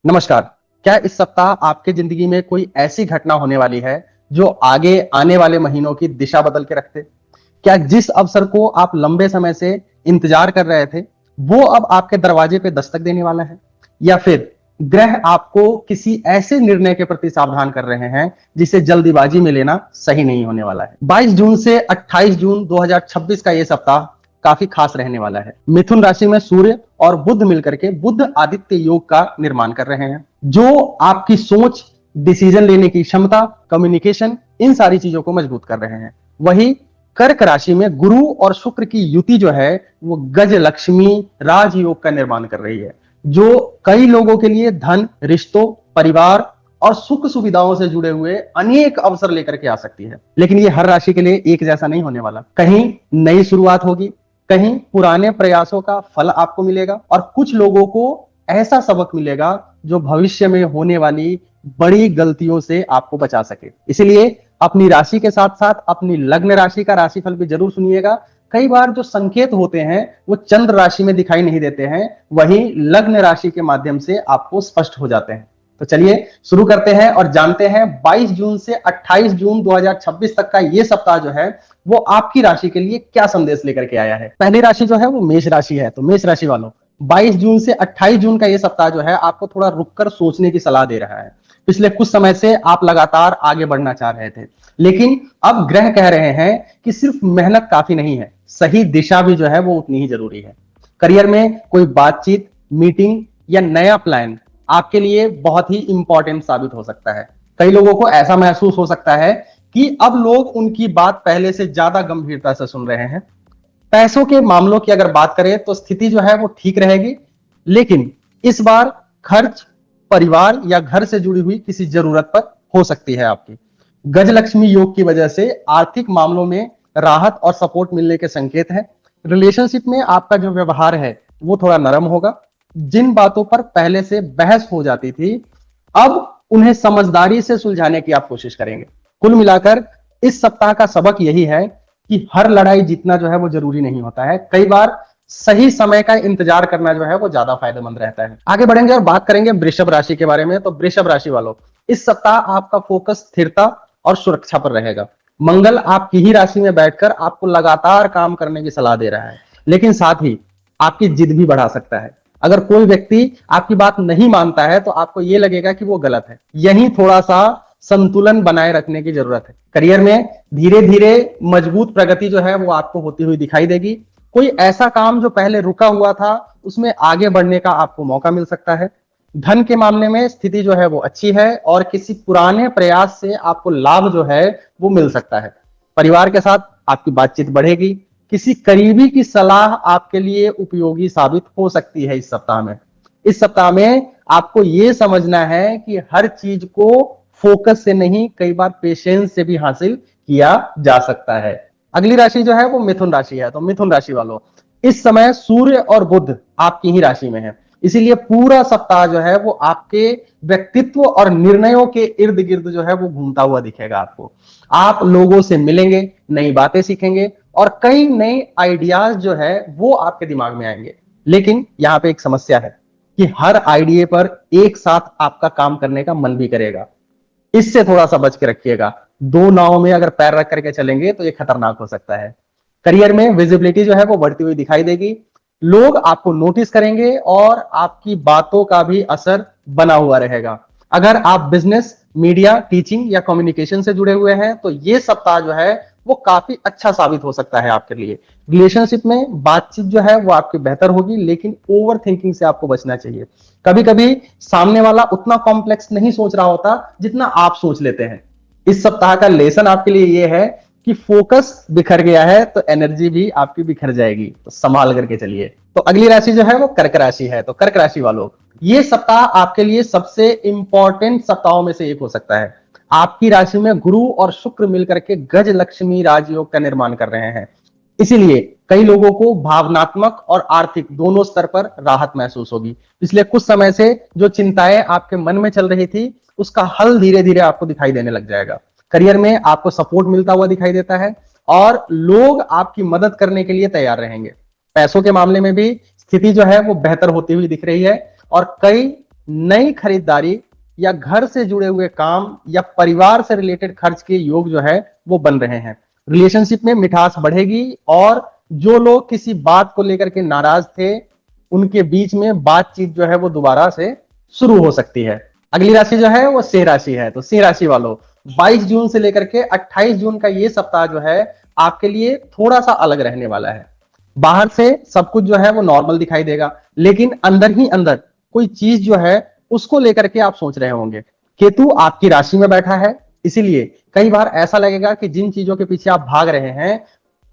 नमस्कार। क्या इस सप्ताह आपके जिंदगी में कोई ऐसी घटना होने वाली है जो आगे आने वाले महीनों की दिशा बदल के रखते? क्या जिस अवसर को आप लंबे समय से इंतजार कर रहे थे, वो अब आपके दरवाजे पे दस्तक देने वाला है? या फिर ग्रह आपको किसी ऐसे निर्णय के प्रति सावधान कर रहे हैं जिसे जल्दीबाजी में लेना सही नहीं होने वाला है? 22 जून से 28 जून 2026 का ये सप्ताह काफी खास रहने वाला है। मिथुन राशि में सूर्य और बुध मिलकर के बुध आदित्य योग का निर्माण कर रहे हैं, जो आपकी सोच, डिसीजन लेने की क्षमता, कम्युनिकेशन, इन सारी चीजों को मजबूत कर रहे हैं। वही कर्क राशि में गुरु और शुक्र की युति जो है वो गज लक्ष्मी राजयोग का निर्माण कर रही है, जो कई लोगों के लिए धन, रिश्तों, परिवार और सुख सुविधाओं से जुड़े हुए अनेक अवसर लेकर के आ सकती है। लेकिन ये हर राशि के लिए एक जैसा नहीं होने वाला। कहीं नई शुरुआत होगी, कहीं पुराने प्रयासों का फल आपको मिलेगा और कुछ लोगों को ऐसा सबक मिलेगा जो भविष्य में होने वाली बड़ी गलतियों से आपको बचा सके। इसलिए अपनी राशि के साथ साथ अपनी लग्न राशि का राशिफल भी जरूर सुनिएगा। कई बार जो संकेत होते हैं वो चंद्र राशि में दिखाई नहीं देते हैं, वहीं लग्न राशि के माध्यम से आपको स्पष्ट हो जाते हैं। तो चलिए शुरू करते हैं और जानते हैं 22 जून से 28 जून 2026 तक का ये सप्ताह जो है वो आपकी राशि के लिए क्या संदेश लेकर के आया है। पहली राशि जो है वो मेष राशि है। तो मेष राशि वालों, 22 जून से 28 जून का ये सप्ताह जो है आपको थोड़ा रुककर सोचने की सलाह दे रहा है। पिछले कुछ समय से आप लगातार आगे बढ़ना चाह रहे थे, लेकिन अब ग्रह कह रहे हैं कि सिर्फ मेहनत काफी नहीं है, सही दिशा भी जो है वो उतनी ही जरूरी है। करियर में कोई बातचीत, मीटिंग या नया प्लान आपके लिए बहुत ही इंपॉर्टेंट साबित हो सकता है। कई लोगों को ऐसा महसूस हो सकता है कि अब लोग उनकी बात पहले से ज्यादा गंभीरता से सुन रहे हैं। पैसों के मामलों की अगर बात करें तो स्थिति जो है वो ठीक रहेगी, लेकिन इस बार खर्च परिवार या घर से जुड़ी हुई किसी जरूरत पर हो सकती है आपकी। गजलक्ष्मी योग की वजह से आर्थिक मामलों में राहत और सपोर्ट मिलने के संकेत हैं। रिलेशनशिप में आपका जो व्यवहार है वो थोड़ा नरम होगा। जिन बातों पर पहले से बहस हो जाती थी, अब उन्हें समझदारी से सुलझाने की आप कोशिश करेंगे। कुल मिलाकर इस सप्ताह का सबक यही है कि हर लड़ाई जीतना जो है वो जरूरी नहीं होता है। कई बार सही समय का इंतजार करना जो है वो ज्यादा फायदेमंद रहता है। आगे बढ़ेंगे और बात करेंगे वृषभ राशि के बारे में। तो वृषभ राशि वालों, इस सप्ताह आपका फोकस स्थिरता और सुरक्षा पर रहेगा। मंगल आपकी ही राशि में बैठकर आपको लगातार काम करने की सलाह दे रहा है, लेकिन साथ ही आपकी जिद भी बढ़ा सकता है। अगर कोई व्यक्ति आपकी बात नहीं मानता है तो आपको यह लगेगा कि वो गलत है। यही थोड़ा सा संतुलन बनाए रखने की जरूरत है। करियर में धीरे धीरे मजबूत प्रगति जो है वो आपको होती हुई दिखाई देगी। कोई ऐसा काम जो पहले रुका हुआ था उसमें आगे बढ़ने का आपको मौका मिल सकता है। धन के मामले में स्थिति जो है वो अच्छी है और किसी पुराने प्रयास से आपको लाभ जो है वो मिल सकता है। परिवार के साथ आपकी बातचीत बढ़ेगी। किसी करीबी की सलाह आपके लिए उपयोगी साबित हो सकती है इस सप्ताह में। इस सप्ताह में आपको यह समझना है कि हर चीज को फोकस से नहीं, कई बार पेशेंस से भी हासिल किया जा सकता है। अगली राशि जो है वो मिथुन राशि है। तो मिथुन राशि वालों, इस समय सूर्य और बुध आपकी ही राशि में है, इसीलिए पूरा सप्ताह जो है वो आपके व्यक्तित्व और निर्णयों के इर्द गिर्द जो है वो घूमता हुआ दिखेगा आपको। आप लोगों से मिलेंगे, नई बातें सीखेंगे और कई नए आइडियाज जो है वो आपके दिमाग में आएंगे। लेकिन यहां पे एक समस्या है कि हर आइडिया पर एक साथ आपका काम करने का मन भी करेगा। इससे थोड़ा सा बच के रखिएगा। दो नावों में अगर पैर रख करके चलेंगे तो ये खतरनाक हो सकता है। करियर में विजिबिलिटी जो है वो बढ़ती हुई दिखाई देगी। लोग आपको नोटिस करेंगे और आपकी बातों का भी असर बना हुआ रहेगा। अगर आप बिजनेस, मीडिया, टीचिंग या कम्युनिकेशन से जुड़े हुए हैं तो ये सप्ताह जो है वो काफी अच्छा साबित हो सकता है आपके लिए। रिलेशनशिप में बातचीत जो है वो आपकी बेहतर होगी, लेकिन ओवर थिंकिंग से आपको बचना चाहिए। कभी कभी सामने वाला उतना कॉम्प्लेक्स नहीं सोच रहा होता जितना आप सोच लेते हैं। इस सप्ताह का लेसन आपके लिए यह है कि फोकस बिखर गया है तो एनर्जी भी आपकी बिखर जाएगी, तो संभाल करके चलिए। तो अगली राशि जो है वो कर्क राशि है। तो कर्क राशि वालों, ये सप्ताह आपके लिए सबसे इंपॉर्टेंट सप्ताहों में से एक हो सकता है। आपकी राशि में गुरु और शुक्र मिलकर के गज लक्ष्मी राजयोग का निर्माण कर रहे हैं, इसीलिए कई लोगों को भावनात्मक और आर्थिक दोनों स्तर पर राहत महसूस होगी। पिछले कुछ समय से जो चिंताएं आपके मन में चल रही थी उसका हल धीरे धीरे आपको दिखाई देने लग जाएगा। करियर में आपको सपोर्ट मिलता हुआ दिखाई देता है और लोग आपकी मदद करने के लिए तैयार रहेंगे। पैसों के मामले में भी स्थिति जो है वो बेहतर होती हुई दिख रही है और कई नई खरीदारी या घर से जुड़े हुए काम या परिवार से रिलेटेड खर्च के योग जो है वो बन रहे हैं। रिलेशनशिप में मिठास बढ़ेगी और जो लोग किसी बात को लेकर के नाराज थे उनके बीच में बातचीत जो है वो दोबारा से शुरू हो सकती है। अगली राशि जो है वो सिंह राशि है। तो सिंह राशि वालों, 22 जून से लेकर के 28 जून का ये सप्ताह जो है आपके लिए थोड़ा सा अलग रहने वाला है। बाहर से सब कुछ जो है वो नॉर्मल दिखाई देगा, लेकिन अंदर ही अंदर कोई चीज जो है उसको लेकर के आप सोच रहे होंगे। केतु आपकी राशि में बैठा है, इसीलिए कई बार ऐसा लगेगा कि जिन चीजों के पीछे आप भाग रहे हैं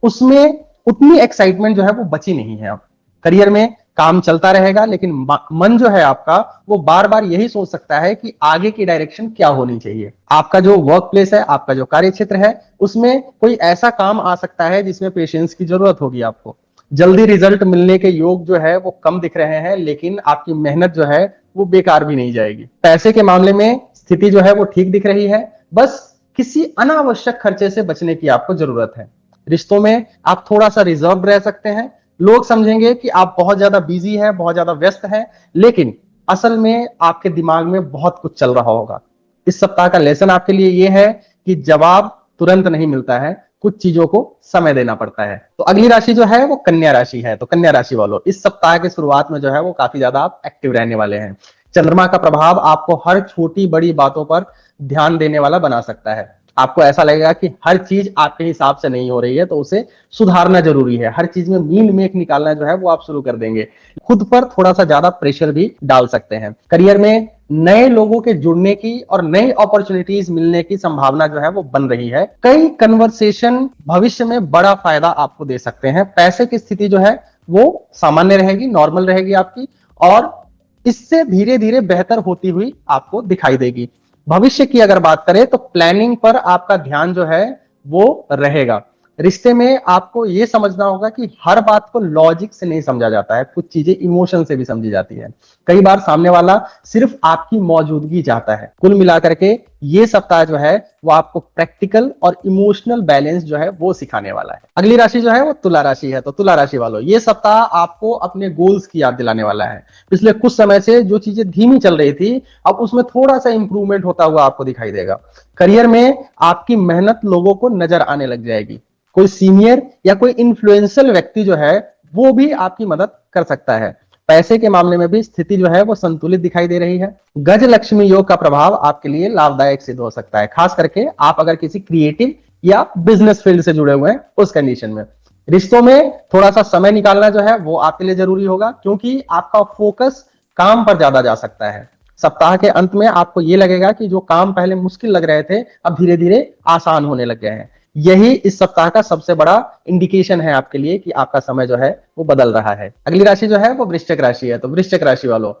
उसमें उतनी एक्साइटमेंट जो है वो बची नहीं है। अब करियर में काम चलता रहेगा, लेकिन मन जो है आपका वो बार बार यही सोच सकता है कि आगे की डायरेक्शन क्या होनी चाहिए। आपका जो वर्क प्लेस है, आपका जो कार्य क्षेत्र है, उसमें कोई ऐसा काम आ सकता है जिसमें पेशेंस की जरूरत होगी आपको। जल्दी रिजल्ट मिलने के योग जो है वो कम दिख रहे हैं, लेकिन आपकी मेहनत जो है वो बेकार भी नहीं जाएगी। पैसे के मामले में स्थिति जो है वो ठीक दिख रही है, बस किसी अनावश्यक खर्चे से बचने की आपको जरूरत है। रिश्तों में आप थोड़ा सा रिजर्व रह सकते हैं। लोग समझेंगे कि आप बहुत ज्यादा बिजी हैं, बहुत ज्यादा व्यस्त हैं, लेकिन असल में आपके दिमाग में बहुत कुछ चल रहा होगा। इस सप्ताह का लेसन आपके लिए यह है कि जवाब तुरंत नहीं मिलता है, कुछ चीजों को समय देना पड़ता है। तो अगली राशि जो है वो कन्या राशि है। तो कन्या राशि वालों, इस सप्ताह की शुरुआत में जो है वो काफी ज्यादा आप एक्टिव रहने वाले हैं। चंद्रमा का प्रभाव आपको हर छोटी बड़ी बातों पर ध्यान देने वाला बना सकता है। आपको ऐसा लगेगा कि हर चीज आपके हिसाब से नहीं हो रही है, तो उसे सुधारना जरूरी है। हर चीज में मीन मेक निकालना जो है वो आप शुरू कर देंगे। खुद पर थोड़ा सा ज्यादा प्रेशर भी डाल सकते हैं। करियर में नए लोगों के जुड़ने की और नई अपॉर्चुनिटीज मिलने की संभावना जो है वो बन रही है। कई कन्वर्सेशन भविष्य में बड़ा फायदा आपको दे सकते हैं। पैसे की स्थिति जो है वो सामान्य रहेगी, नॉर्मल रहेगी आपकी, और इससे धीरे धीरे बेहतर होती हुई आपको दिखाई देगी। भविष्य की अगर बात करें तो प्लानिंग पर आपका ध्यान जो है वो रहेगा। रिश्ते में आपको यह समझना होगा कि हर बात को लॉजिक से नहीं समझा जाता है, कुछ चीजें इमोशन से भी समझी जाती है। कई बार सामने वाला सिर्फ आपकी मौजूदगी चाहता है। कुल मिलाकर के ये सप्ताह जो है वो आपको प्रैक्टिकल और इमोशनल बैलेंस जो है वो सिखाने वाला है। अगली राशि जो है वो तुला राशि है। तो तुला राशि वालों, ये सप्ताह आपको अपने गोल्स की याद दिलाने वाला है। पिछले कुछ समय से जो चीजें धीमी चल रही थी, अब उसमें थोड़ा सा इंप्रूवमेंट होता हुआ आपको दिखाई देगा। करियर में आपकी मेहनत लोगों को नजर आने लग जाएगी। कोई सीनियर या कोई इन्फ्लुएंशियल व्यक्ति जो है वो भी आपकी मदद कर सकता है। पैसे के मामले में भी स्थिति जो है वो संतुलित दिखाई दे रही है। गज लक्ष्मी योग का प्रभाव आपके लिए लाभदायक सिद्ध हो सकता है, खास करके आप अगर किसी क्रिएटिव या बिजनेस फील्ड से जुड़े हुए हैं उस कंडीशन में। रिश्तों में थोड़ा सा समय निकालना जो है वो आपके लिए जरूरी होगा, क्योंकि आपका फोकस काम पर ज्यादा जा सकता है। सप्ताह के अंत में आपको ये लगेगा कि जो काम पहले मुश्किल लग रहे थे अब धीरे धीरे आसान होने लग गए हैं। यही इस सप्ताह का सबसे बड़ा इंडिकेशन है आपके लिए कि आपका समय जो है वो बदल रहा है। अगली राशि जो है वो वृश्चिक राशि है। तो वृश्चिक राशि वालों,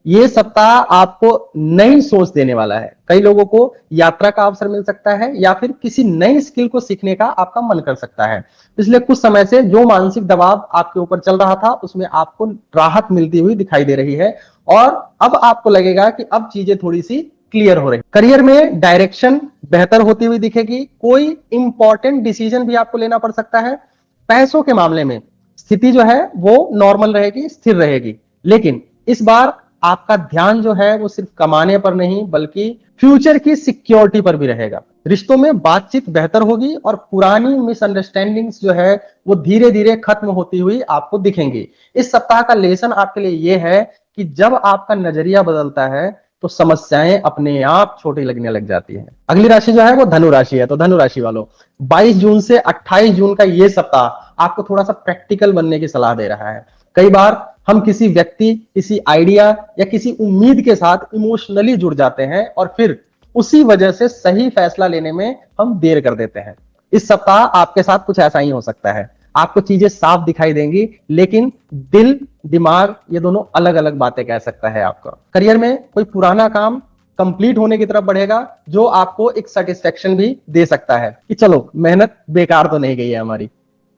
ये सप्ताह आपको नई सोच देने वाला है। कई लोगों को यात्रा का अवसर मिल सकता है या फिर किसी नई स्किल को सीखने का आपका मन कर सकता है। पिछले कुछ समय से जो मानसिक दबाव आपके ऊपर चल रहा था उसमें आपको राहत मिलती हुई दिखाई दे रही है, और अब आपको लगेगा कि अब चीजें थोड़ी सी क्लियर हो रही। करियर में डायरेक्शन बेहतर होती हुई दिखेगी। कोई इंपॉर्टेंट डिसीजन भी आपको लेना पड़ सकता है। पैसों के मामले में स्थिति जो है वो नॉर्मल रहेगी, स्थिर रहेगी, लेकिन इस बार आपका ध्यान जो है वो सिर्फ कमाने पर नहीं बल्कि फ्यूचर की सिक्योरिटी पर भी रहेगा। रिश्तों में बातचीत बेहतर होगी और पुरानी मिसअंडरस्टैंडिंग्स जो है वो धीरे धीरे खत्म होती हुई आपको दिखेंगी। इस सप्ताह का लेसन आपके लिए यह है कि जब आपका नजरिया बदलता है तो समस्याएं अपने आप छोटी लगने लग जाती हैं। अगली राशि जो है वो धनु राशि है। तो धनु राशि वालों, 22 जून से 28 जून का ये सप्ताह आपको थोड़ा सा प्रैक्टिकल बनने की सलाह दे रहा है। कई बार हम किसी व्यक्ति, किसी आइडिया या किसी उम्मीद के साथ इमोशनली जुड़ जाते हैं और फिर उसी वजह से सही फैसला लेने में हम देर कर देते हैं। इस सप्ताह आपके साथ कुछ ऐसा ही हो सकता है। आपको चीजें साफ दिखाई देंगी, लेकिन दिल दिमाग ये दोनों अलग अलग बातें कह सकता है आपका। करियर में कोई पुराना काम कंप्लीट होने की तरफ बढ़ेगा जो आपको एक सेटिस्फेक्शन भी दे सकता है कि चलो मेहनत बेकार तो नहीं गई है हमारी।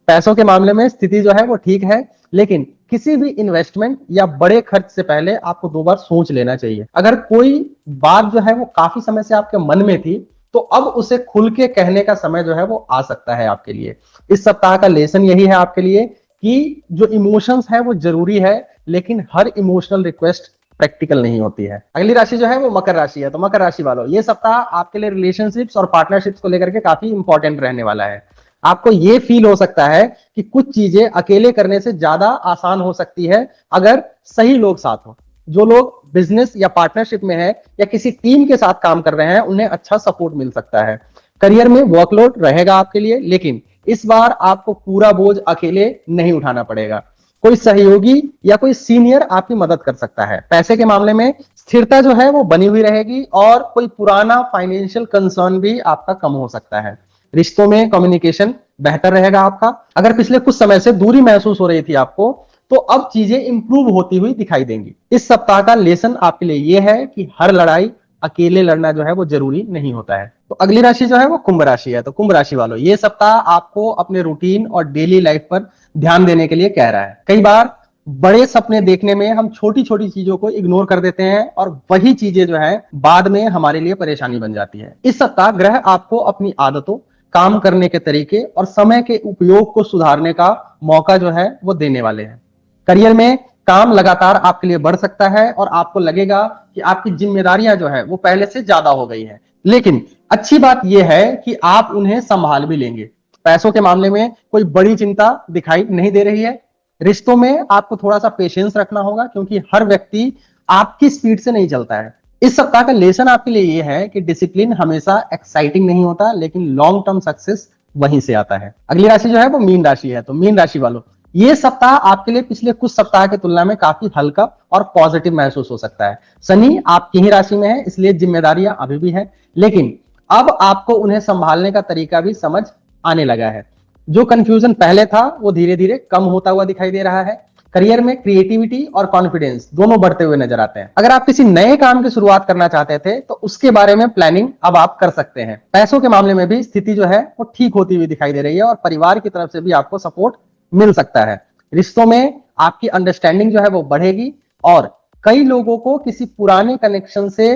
पैसों के मामले में स्थिति जो है वो ठीक है, लेकिन किसी भी इन्वेस्टमेंट या बड़े खर्च से पहले आपको 2 बार सोच लेना चाहिए। अगर कोई बात जो है वो काफी समय से आपके मन में थी तो अब उसे खुल के कहने का समय जो है वो आ सकता है आपके लिए। इस सप्ताह का लेसन यही है आपके लिए कि जो इमोशंस है वो जरूरी है, लेकिन हर इमोशनल रिक्वेस्ट प्रैक्टिकल नहीं होती है। अगली राशि जो है वो मकर राशि है। तो मकर राशि वालों, ये सप्ताह आपके लिए रिलेशनशिप्स और पार्टनरशिप्स को लेकर के काफी इंपॉर्टेंट रहने वाला है। आपको ये फील हो सकता है कि कुछ चीजें अकेले करने से ज्यादा आसान हो सकती है अगर सही लोग साथ हो। जो लोग बिजनेस या पार्टनरशिप में है या किसी टीम के साथ काम कर रहे हैं, उन्हें अच्छा सपोर्ट मिल सकता है। करियर में वर्कलोड रहेगा आपके लिए, लेकिन इस बार आपको पूरा बोझ अकेले नहीं उठाना पड़ेगा। कोई सहयोगी या कोई सीनियर आपकी मदद कर सकता है। पैसे के मामले में स्थिरता जो है वो बनी हुई रहेगी और कोई पुराना फाइनेंशियल कंसर्न भी आपका कम हो सकता है। रिश्तों में कम्युनिकेशन बेहतर रहेगा आपका। अगर पिछले कुछ समय से दूरी महसूस हो रही थी आपको, तो अब चीजें इंप्रूव होती हुई दिखाई देंगी। इस सप्ताह का लेसन आपके लिए यह है कि हर लड़ाई अकेले लड़ना जो है वो जरूरी नहीं होता है। तो अगली राशि जो है वो कुंभ राशि है। तो कुंभ राशि वालों, ये सप्ताह आपको अपने रूटीन और डेली लाइफ पर ध्यान देने के लिए कह रहा है। कई बार बड़े सपने देखने में हम छोटी छोटी चीजों को इग्नोर कर देते हैं और वही चीजें जो है बाद में हमारे लिए परेशानी बन जाती है। इस सप्ताह ग्रह आपको अपनी आदतों, काम करने के तरीके और समय के उपयोग को सुधारने का मौका जो है वो देने वाले हैं। करियर में काम लगातार आपके लिए बढ़ सकता है और आपको लगेगा कि आपकी जिम्मेदारियां जो है वो पहले से ज्यादा हो गई हैं। लेकिन अच्छी बात यह है कि आप उन्हें संभाल भी लेंगे। पैसों के मामले में कोई बड़ी चिंता दिखाई नहीं दे रही है। रिश्तों में आपको थोड़ा सा पेशेंस रखना होगा, क्योंकि हर व्यक्ति आपकी स्पीड से नहीं चलता है। इस सप्ताह का लेसन आपके लिए यह है कि डिसिप्लिन हमेशा एक्साइटिंग नहीं होता, लेकिन लॉन्ग टर्म सक्सेस वहीं से आता है। अगली राशि जो है वो मीन राशि है। तो मीन राशि वालों, ये सप्ताह आपके लिए पिछले कुछ सप्ताह की तुलना में काफी हल्का और पॉजिटिव महसूस हो सकता है। शनि आपकी ही राशि में है, इसलिए जिम्मेदारियां अभी भी है, लेकिन अब आपको उन्हें संभालने का तरीका भी समझ आने लगा है। जो कंफ्यूजन पहले था वो धीरे धीरे कम होता हुआ दिखाई दे रहा है। करियर में क्रिएटिविटी और कॉन्फिडेंस दोनों बढ़ते हुए नजर आते हैं। अगर आप किसी नए काम की शुरुआत करना चाहते थे तो उसके बारे में प्लानिंग अब आप कर सकते हैं। पैसों के मामले में भी स्थिति जो है वो ठीक होती हुई दिखाई दे रही है और परिवार की तरफ से भी आपको सपोर्ट मिल सकता है। रिश्तों में आपकी अंडरस्टैंडिंग जो है वो बढ़ेगी और कई लोगों को किसी पुराने कनेक्शन से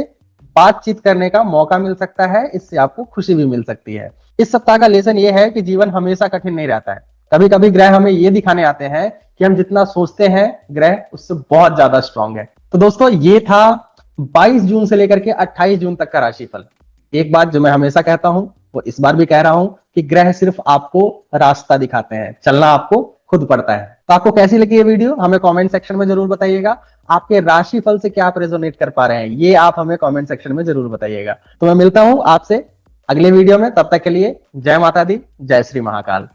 बातचीत करने का मौका मिल सकता है। इससे आपको खुशी भी मिल सकती है। इस सप्ताह का लेसन ये है कि जीवन हमेशा कठिन नहीं रहता है। कभी कभी ग्रह हमें ये दिखाने आते हैं कि हम जितना सोचते हैं ग्रह उससे बहुत ज्यादा स्ट्रांग है। तो दोस्तों, ये था 22 जून से लेकर के 28 जून तक का राशिफल। एक बात जो मैं हमेशा कहता हूं वो इस बार भी कह रहा हूं कि ग्रह सिर्फ आपको रास्ता दिखाते हैं, चलना आपको खुद पड़ता है। तो आपको कैसी लगी ये वीडियो हमें कमेंट सेक्शन में जरूर बताइएगा। आपके राशिफल से क्या आप रेजोनेट कर पा रहे हैं ये आप हमें कमेंट सेक्शन में जरूर बताइएगा। तो मैं मिलता हूं आपसे अगले वीडियो में, तब तक के लिए जय माता दी, जय श्री महाकाल।